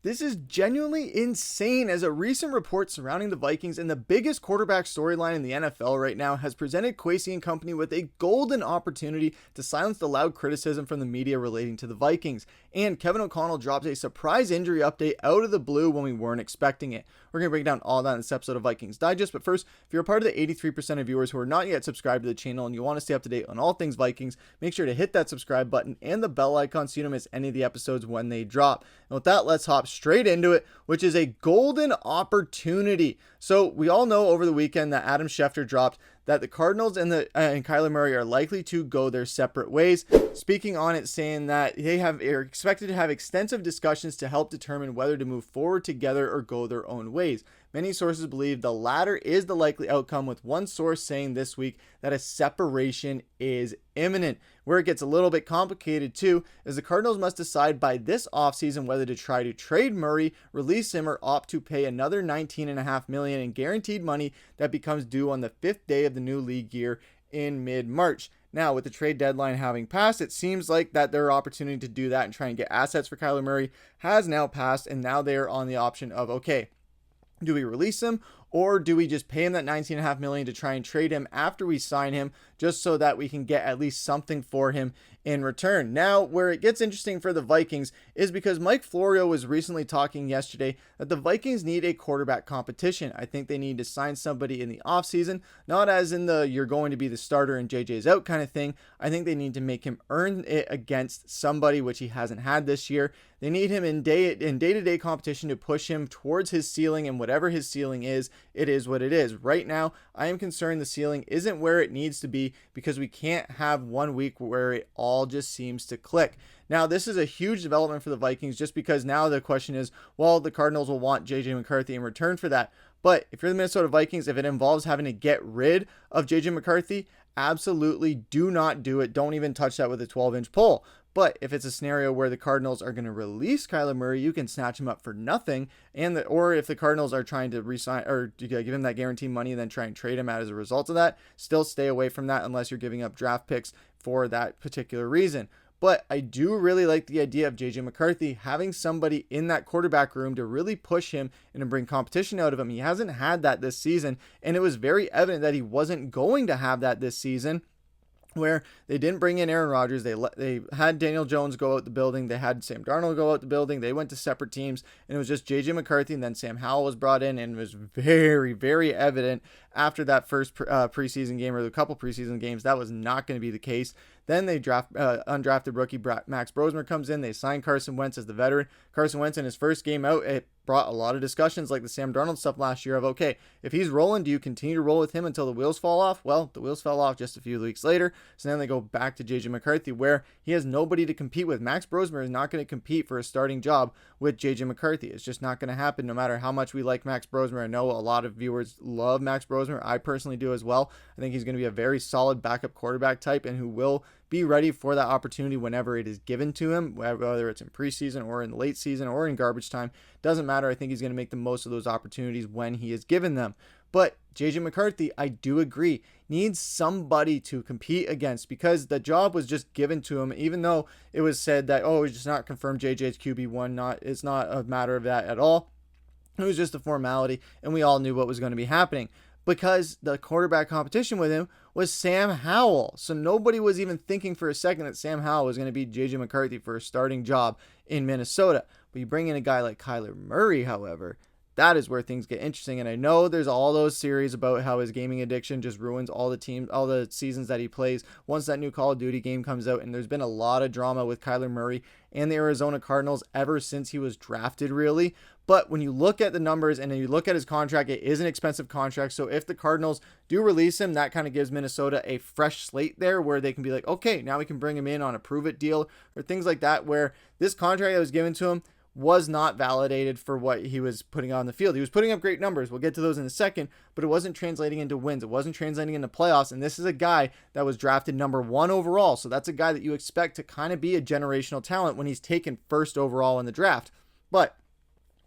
This is genuinely insane, as a recent report surrounding the Vikings and the biggest quarterback storyline in the NFL right now has presented Kwesi and company with a golden opportunity to silence the loud criticism from the media relating to the Vikings. And Kevin O'Connell drops a surprise injury update out of the blue when we weren't expecting it. We're going to break down all that in this episode of Vikings Digest, but first, if you're a part of the 83% of viewers who are not yet subscribed to the channel and you want to stay up to date on all things Vikings, make sure to hit that subscribe button and the bell icon so you don't miss any of the episodes when they drop. And with that, let's hop straight into it, which is a golden opportunity. So we all know over the weekend that Adam Schefter dropped that the Cardinals and Kyler Murray are likely to go their separate ways, speaking on it, saying that they are expected to have extensive discussions to help determine whether to move forward together or go their own ways. Many sources believe the latter is the likely outcome, with one source saying this week that a separation is imminent. Where it gets a little bit complicated too is the Cardinals must decide by this offseason whether to try to trade Murray, release him, or opt to pay another $19.5 million in guaranteed money that becomes due on the 5th day of the new league year in mid-March. Now, with the trade deadline having passed, it seems like that their opportunity to do that and try and get assets for Kyler Murray has now passed, and now they are on the option of, okay, do we release him, or do we just pay him that $19.5 million to try and trade him after we sign him, just so that we can get at least something for him in return? Now, where it gets interesting for the Vikings is because Mike Florio was recently talking yesterday that the Vikings need a quarterback competition. I think they need to sign somebody in the offseason, not as in the you're going to be the starter and JJ's out kind of thing. I think they need to make him earn it against somebody, which he hasn't had this year. They need him in day-to-day competition to push him towards his ceiling, and whatever his ceiling is, it is what it is. Right now, I am concerned the ceiling isn't where it needs to be, because we can't have 1 week where it all just seems to click. Now, this is a huge development for the Vikings, just because now the question is, well, the Cardinals will want JJ McCarthy in return for that. But if you're the Minnesota Vikings, if it involves having to get rid of JJ McCarthy, absolutely do not do it. Don't even touch that with a 12-inch pole. But if it's a scenario where the Cardinals are going to release Kyler Murray, you can snatch him up for nothing. Or if the Cardinals are trying to re-sign or to give him that guaranteed money and then try and trade him out as a result of that, still stay away from that unless you're giving up draft picks for that particular reason. But I do really like the idea of JJ McCarthy having somebody in that quarterback room to really push him and to bring competition out of him. He hasn't had that this season, and it was very evident that he wasn't going to have that this season, where they didn't bring in Aaron Rodgers. They had Daniel Jones go out the building. They had Sam Darnold go out the building. They went to separate teams, and it was just JJ McCarthy, and then Sam Howell was brought in, and it was very, very evident after that first preseason game, or the couple preseason games, that was not going to be the case. Then they draft undrafted rookie Max Brosmer comes in. They sign Carson Wentz as the veteran. Carson Wentz in his first game out, it brought a lot of discussions like the Sam Darnold stuff last year of, okay, if he's rolling, do you continue to roll with him until the wheels fall off? Well, the wheels fell off just a few weeks later. So then they go back to JJ McCarthy, where he has nobody to compete with. Max Brosmer is not going to compete for a starting job with JJ McCarthy. It's just not going to happen, no matter how much we like Max Brosmer. I know a lot of viewers love Max Brosmer. I personally do as well. I think he's going to be a very solid backup quarterback type, and who will be ready for that opportunity whenever it is given to him, whether it's in preseason or in the late season or in garbage time. Doesn't matter. I think he's going to make the most of those opportunities when he is given them. But JJ McCarthy, I do agree, needs somebody to compete against, because the job was just given to him, even though it was said that, oh, it's just not confirmed JJ's QB1. It's not a matter of that at all. It was just a formality, and we all knew what was going to be happening, because the quarterback competition with him was Sam Howell. So nobody was even thinking for a second that Sam Howell was going to beat JJ McCarthy for a starting job in Minnesota. But you bring in a guy like Kyler Murray, however, that is where things get interesting. And I know there's all those series about how his gaming addiction just ruins all the seasons that he plays once that new Call of Duty game comes out. And there's been a lot of drama with Kyler Murray and the Arizona Cardinals ever since he was drafted, really. But when you look at the numbers and you look at his contract, it is an expensive contract. So if the Cardinals do release him, that kind of gives Minnesota a fresh slate there, where they can be like, okay, now we can bring him in on a prove it deal or things like that, where this contract that was given to him was not validated for what he was putting on the field. He was putting up great numbers. We'll get to those in a second, but it wasn't translating into wins. It wasn't translating into playoffs. And this is a guy that was drafted number 1 overall. So that's a guy that you expect to kind of be a generational talent when he's taken first overall in the draft. But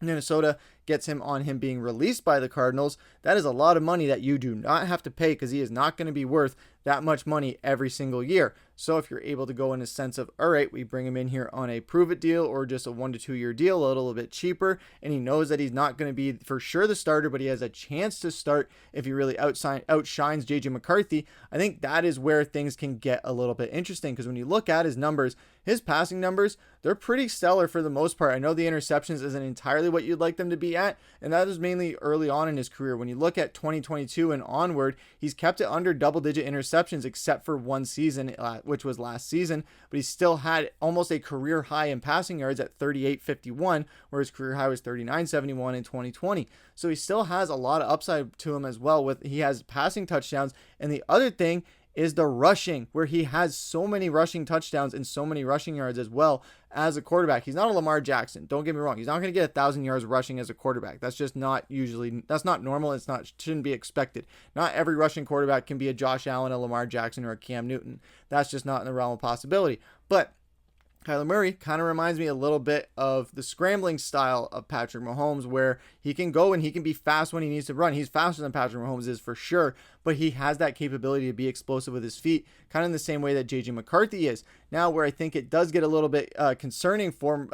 Minnesota gets him on him being released by the Cardinals. That is a lot of money that you do not have to pay, because he is not going to be worth that much money every single year. So if you're able to go in a sense of, all right, we bring him in here on a prove it deal or just a 1 to 2 year deal, a little bit cheaper, and he knows that he's not going to be for sure the starter, but he has a chance to start if he really outshines JJ McCarthy. I think that is where things can get a little bit interesting, because when you look at his numbers, his passing numbers, they're pretty stellar for the most part. I know the interceptions isn't entirely what you'd like them to be at, and that is mainly early on in his career. When you look at 2022 and onward, he's kept it under double-digit interceptions except for one season, which was last season, but he still had almost a career high in passing yards at 38.51, where his career high was 39.71 in 2020. So he still has a lot of upside to him as well. He has passing touchdowns, and the other thing is the rushing, where he has so many rushing touchdowns and so many rushing yards as well as a quarterback. He's not a Lamar Jackson. Don't get me wrong. He's not going to get 1,000 yards rushing as a quarterback. That's just not that's not normal. Shouldn't be expected. Not every rushing quarterback can be a Josh Allen, a Lamar Jackson, or a Cam Newton. That's just not in the realm of possibility. But Kyler Murray kind of reminds me a little bit of the scrambling style of Patrick Mahomes, where he can go and he can be fast when he needs to run. He's faster than Patrick Mahomes is for sure, but he has that capability to be explosive with his feet, kind of in the same way that JJ McCarthy is. Now, where I think it does get a little bit concerning for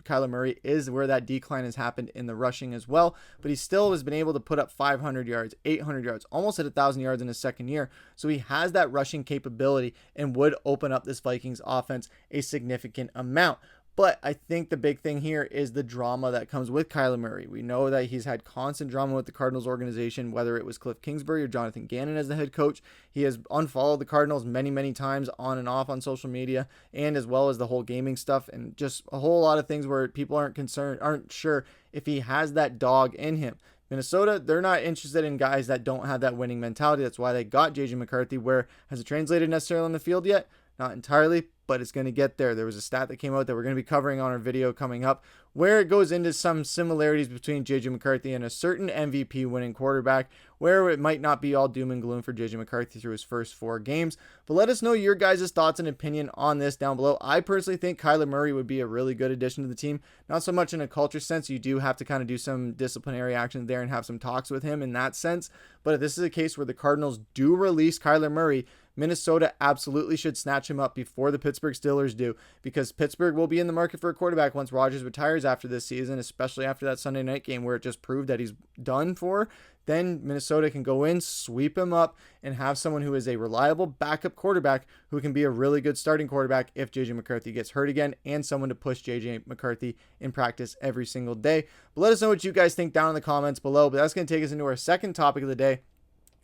Kyler Murray is where that decline has happened in the rushing as well, but he still has been able to put up 500 yards, 800 yards, almost at 1,000 yards in his second year. So he has that rushing capability and would open up this Vikings offense a significant amount. But I think the big thing here is the drama that comes with Kyler Murray. We know that he's had constant drama with the Cardinals organization, whether it was Cliff Kingsbury or Jonathan Gannon as the head coach. He has unfollowed the Cardinals many, many times on and off on social media, and as well as the whole gaming stuff, and just a whole lot of things where people aren't sure if he has that dog in him. Minnesota, they're not interested in guys that don't have that winning mentality. That's why they got JJ McCarthy. Where has it translated necessarily on the field yet? Not entirely, but it's going to get there. There was a stat that came out that we're going to be covering on our video coming up, where it goes into some similarities between JJ McCarthy and a certain MVP winning quarterback, where it might not be all doom and gloom for JJ McCarthy through his first 4 games. But let us know your guys' thoughts and opinion on this down below. I personally think Kyler Murray would be a really good addition to the team. Not so much in a culture sense. You do have to kind of do some disciplinary action there and have some talks with him in that sense. But if this is a case where the Cardinals do release Kyler Murray, Minnesota absolutely should snatch him up before the Pittsburgh Steelers do, because Pittsburgh will be in the market for a quarterback once Rodgers retires after this season, especially after that Sunday night game where it just proved that he's done for. Then Minnesota can go in, sweep him up, and have someone who is a reliable backup quarterback who can be a really good starting quarterback if JJ McCarthy gets hurt again, and someone to push JJ McCarthy in practice every single day. But let us know what you guys think down in the comments below. But that's going to take us into our second topic of the day,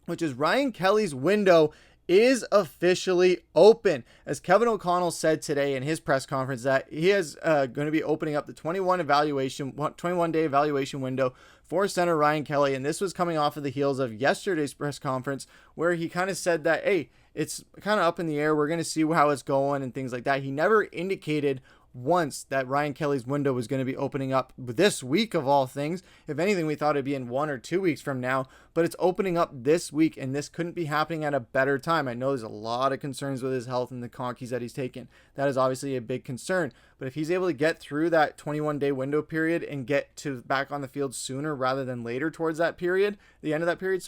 which is Ryan Kelly's window is officially open. As Kevin O'Connell said today in his press conference, that he is going to be opening up the 21-day evaluation window for center Ryan Kelly. And this was coming off of the heels of yesterday's press conference, where he kind of said that, hey, it's kind of up in the air. We're going to see how it's going and things like that. He never indicated once that Ryan Kelly's window was going to be opening up this week of all things. If anything, we thought it'd be in 1 or 2 weeks from now, but it's opening up this week, and this couldn't be happening at a better time. I know there's a lot of concerns with his health and the conkeys that he's taken. That is obviously a big concern, but if he's able to get through that 21-day window period and get to back on the field sooner rather than later towards that period, the end of that period,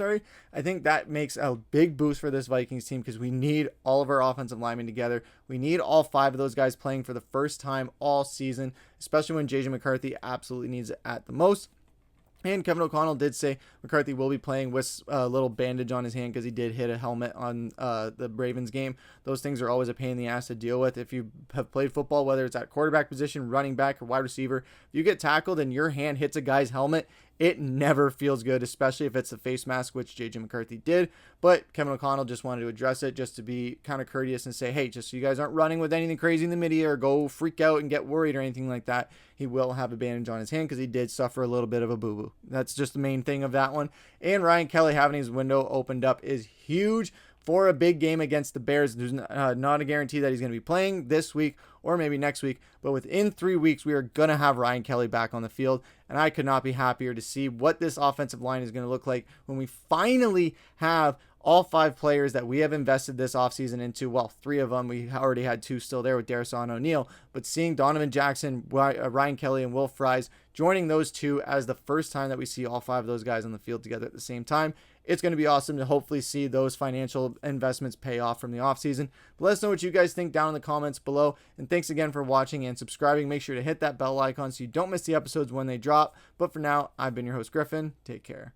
I think that makes a big boost for this Vikings team, because we need all of our offensive linemen together. We need all 5 of those guys playing for the first time all season, especially when JJ McCarthy absolutely needs it at the most. And Kevin O'Connell did say McCarthy will be playing with a little bandage on his hand because he did hit a helmet on the Ravens game. Those things are always a pain in the ass to deal with. If you have played football, whether it's at quarterback position, running back, or wide receiver, if you get tackled and your hand hits a guy's helmet, it never feels good, especially if it's a face mask, which JJ McCarthy did. But Kevin O'Connell just wanted to address it just to be kind of courteous and say, hey, just so you guys aren't running with anything crazy in the media or go freak out and get worried or anything like that, he will have a bandage on his hand because he did suffer a little bit of a boo-boo. That's just the main thing of that one. And Ryan Kelly having his window opened up is huge for a big game against the Bears. There's not a guarantee that he's going to be playing this week or maybe next week, but within 3 weeks, we are going to have Ryan Kelly back on the field, and I could not be happier to see what this offensive line is going to look like when we finally have all 5 players that we have invested this offseason into. Well, 3 of them, we already had 2 still there with Darrisaw and O'Neal, but seeing Donovan Jackson, Ryan Kelly, and Will Fries joining those 2 as the first time that we see all 5 of those guys on the field together at the same time, it's going to be awesome to hopefully see those financial investments pay off from the offseason. But let us know what you guys think down in the comments below. And thanks again for watching and subscribing. Make sure to hit that bell icon so you don't miss the episodes when they drop. But for now, I've been your host, Griffin. Take care.